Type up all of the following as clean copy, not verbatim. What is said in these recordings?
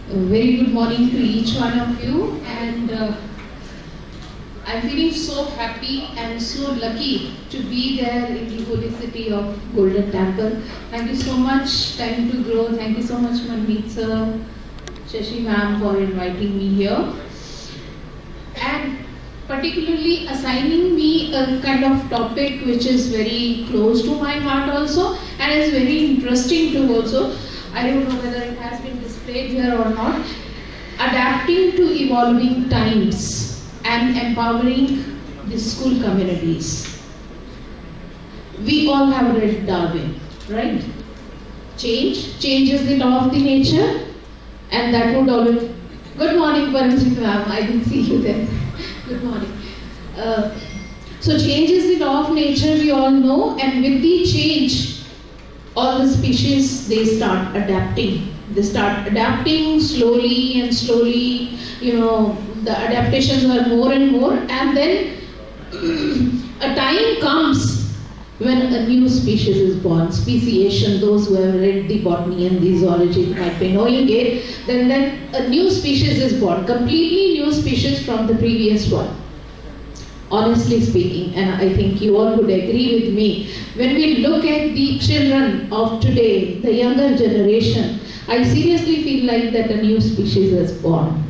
A very good morning to each one of you, and I'm feeling so happy and so lucky to be there in the holy city of Golden Temple. Thank you so much, Time to Grow. Thank you so much, Manmeet sir, Shashi ma'am, for inviting me here, and particularly assigning me a kind of topic which is very close to my heart also, and is very interesting too also. I don't know whether it has been displayed here or not. Adapting to evolving times and empowering the school communities. We all have read Darwin, right? Change is the law of the nature, and that would always. Good morning, Paramjit ma'am. I didn't see you there. Good morning. So change is the law of nature, we all know, and with the change, all the species, they start adapting. They start adapting slowly and slowly, the adaptations are more and more, and then a time comes when a new species is born. Speciation, those who have read the botany and the zoology might be knowing it, then a new species is born, completely new species from the previous one. Honestly speaking, and I think you all would agree with me, when we look at the children of today, the younger generation, I seriously feel like that a new species is born.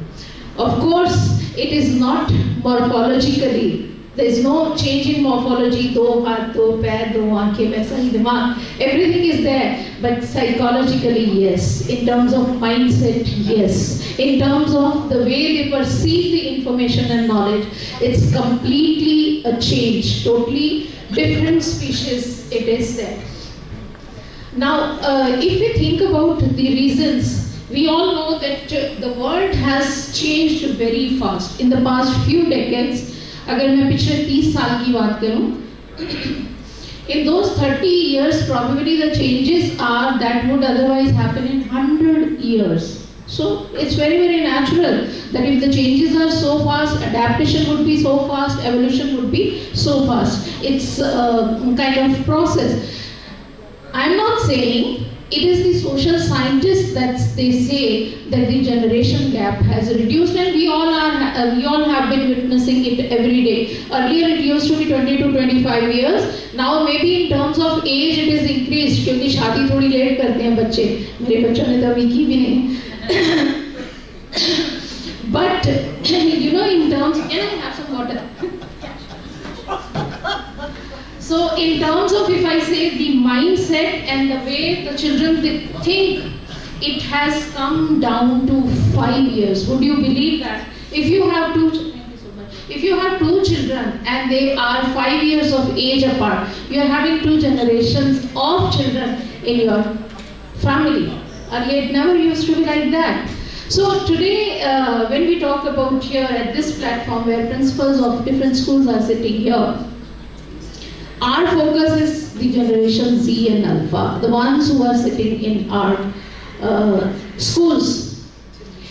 Of course, it is not morphologically. There is no change in morphology, do haath, do pair, do aankhein, waisa hi dimag. Everything is there, but psychologically, yes. In terms of mindset, yes. In terms of the way they perceive the information and knowledge, it's completely a change. Totally different species it is there. Now, if we think about the reasons, we all know that the world has changed very fast. In the past few decades, अगर मैं पिछले 30 साल की बात करूं, in those 30 years, probably the changes are that would otherwise happen in 100 years. So it's very, very natural that if the changes are so fast, adaptation would be so fast, evolution would be so fast. It's a kind of process. I'm not saying it is the social scientists that they say that the generation gap has reduced, and we all have been witnessing it every day. Earlier it used to be 20 to 25 years. Now maybe in terms of age it is increased क्योंकि शादी थोड़ी late करते हैं बच्चे. मेरे बच्चों ने तो अभी की भी नहीं. But in terms, can I have some water? So in terms of, if I say, the mindset and the way the children they think, it has come down to 5 years. Would you believe that? If you have two children and they are 5 years of age apart, you are having 2 generations of children in your family. Earlier it never used to be like that. So today, when we talk about here at this platform where principals of different schools are sitting here, our focus is the generation Z and Alpha, the ones who are sitting in our schools.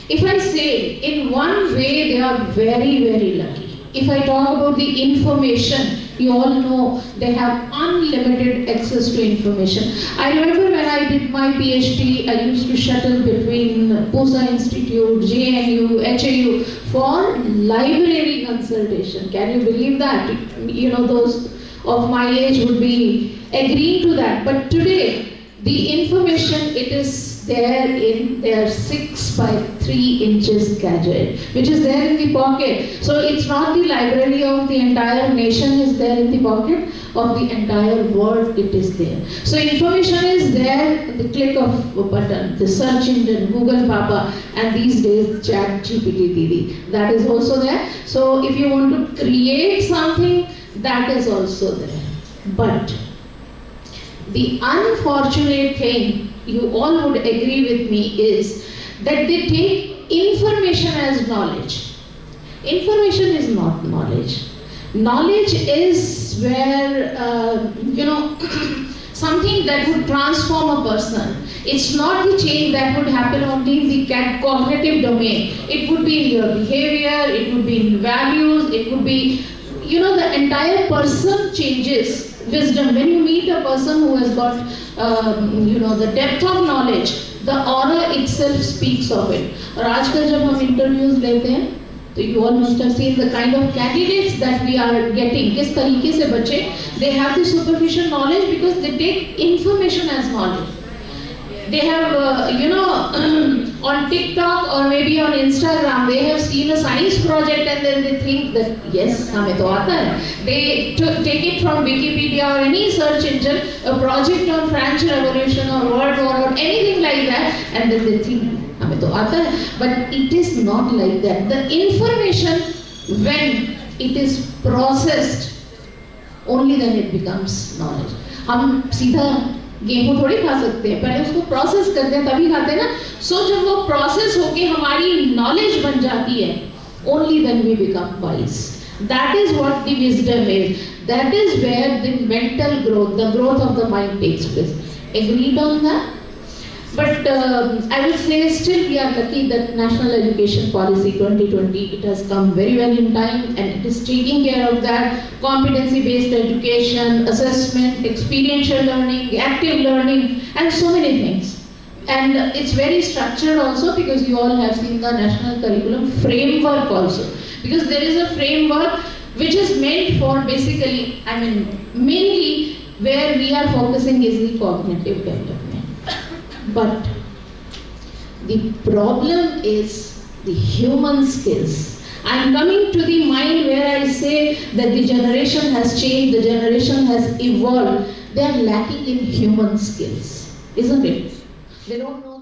If I say, in one way they are very, very lucky. If I talk about the information, you all know they have unlimited access to information. I remember when I did my PhD, I used to shuttle between PUSA Institute, JNU, HAU for library consultation. Can you believe that? Those of my age would be agreeing to that. But today, the information, it is there in their 6 by 3 inches gadget, which is there in the pocket. So it's not the library of the entire nation is there in the pocket of the entire world, it is there. So information is there at the click of a button, the search engine, Google Papa, and these days ChatGPT Didi, that is also there. So if you want to create something, that is also there. But the unfortunate thing, you all would agree with me, is that they take information as knowledge. Information is not knowledge. Knowledge is where, something that would transform a person. It's not the change that would happen only in the cognitive domain. It would be in your behavior, it would be in values, it would be, the entire person changes wisdom. When you meet a person who has got, the depth of knowledge, the aura itself speaks of it. और आजकल जब हम interviews लेते हैं, तो you all must have seen the kind of candidates that we are getting. किस तरीके से बच्चे, they have the superficial knowledge because they take information as knowledge. They have, on TikTok or maybe on Instagram, they have seen a science project and then they think that, yes, हमें तो आता है. They take it from Wikipedia or any search engine, a project on French Revolution or World War or anything like that, and then they think, हमें तो आता है. But it is not like that. The information, when it is processed, only then it becomes knowledge. हम सीधा गेहूं थोड़ी खा सकते हैं, पहले उसको प्रोसेस करते हैं तभी खाते हैं ना. सो जब वो प्रोसेस होके हमारी नॉलेज बन जाती है, only then we become wise. That is what the wisdom is. That is where the mental growth, the growth of the mind takes place. Agreed on that? But I would say still we are lucky that National Education Policy 2020, it has come very well in time and it is taking care of that. Competency based education, assessment, experiential learning, active learning and so many things. And it's very structured also because you all have seen the National Curriculum Framework also. Because there is a framework which is meant for basically, mainly where we are focusing is the cognitive development. But the problem is the human skills. I am coming to the mind where I say that the generation has changed, the generation has evolved. They are lacking in human skills, isn't it? They don't know